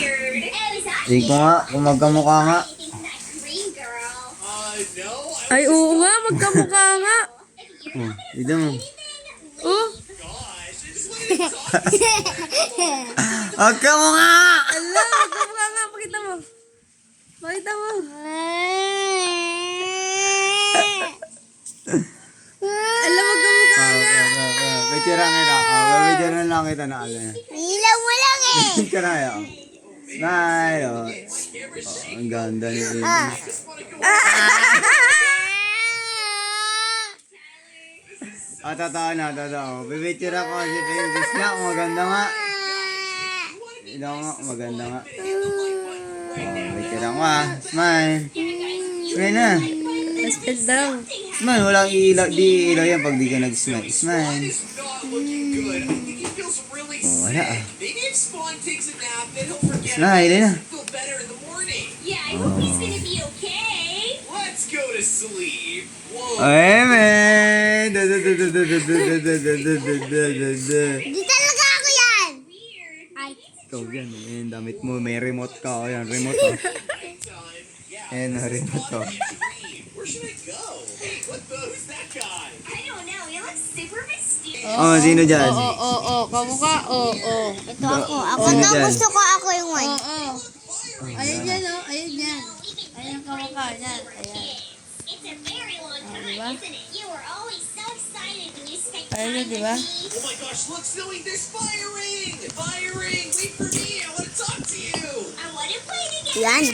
Hindi ko nga, kung magkamukha nga. Ay, oo nga, magkamukha nga. Oh, dito mo. Oh, Magkamukha! ala, magkamukha nga. Pakita mo. Pakita mo. Ala, magkamukha nga. Picture kita. Picture na lang kita na alam. Ilaw mo lang eh. Picture na yun. Smile. Oh, ang ganda ni Baby. Totoo na, totoo. Pipicture ako si Baby. Nga, maganda nga. Ito nga, maganda nga. Picture ako Smile. Smile na. Respect daw. Smile, walang ilaw. Di ilaw yan pag di ka nag-smile. Smile. Oh, wala Smile na. Ay, man. Di talaga ako yan. Ay. Ikaw yan, eh. Damit mo, may remote ka. O yan, remote o. Ayan, remote o. Oh, sino dyan? Kamukha, Ito ako. Ako Sino daw dyan? gusto ko ako yung one. Ayun yan, ayun yan. Ayun ang kamukha niyan. Ayan. Diba? Ayun yun, diba? Oh my gosh, look, Zoe, there's firing! Firing! Wait for me, I want to talk to you! Yan.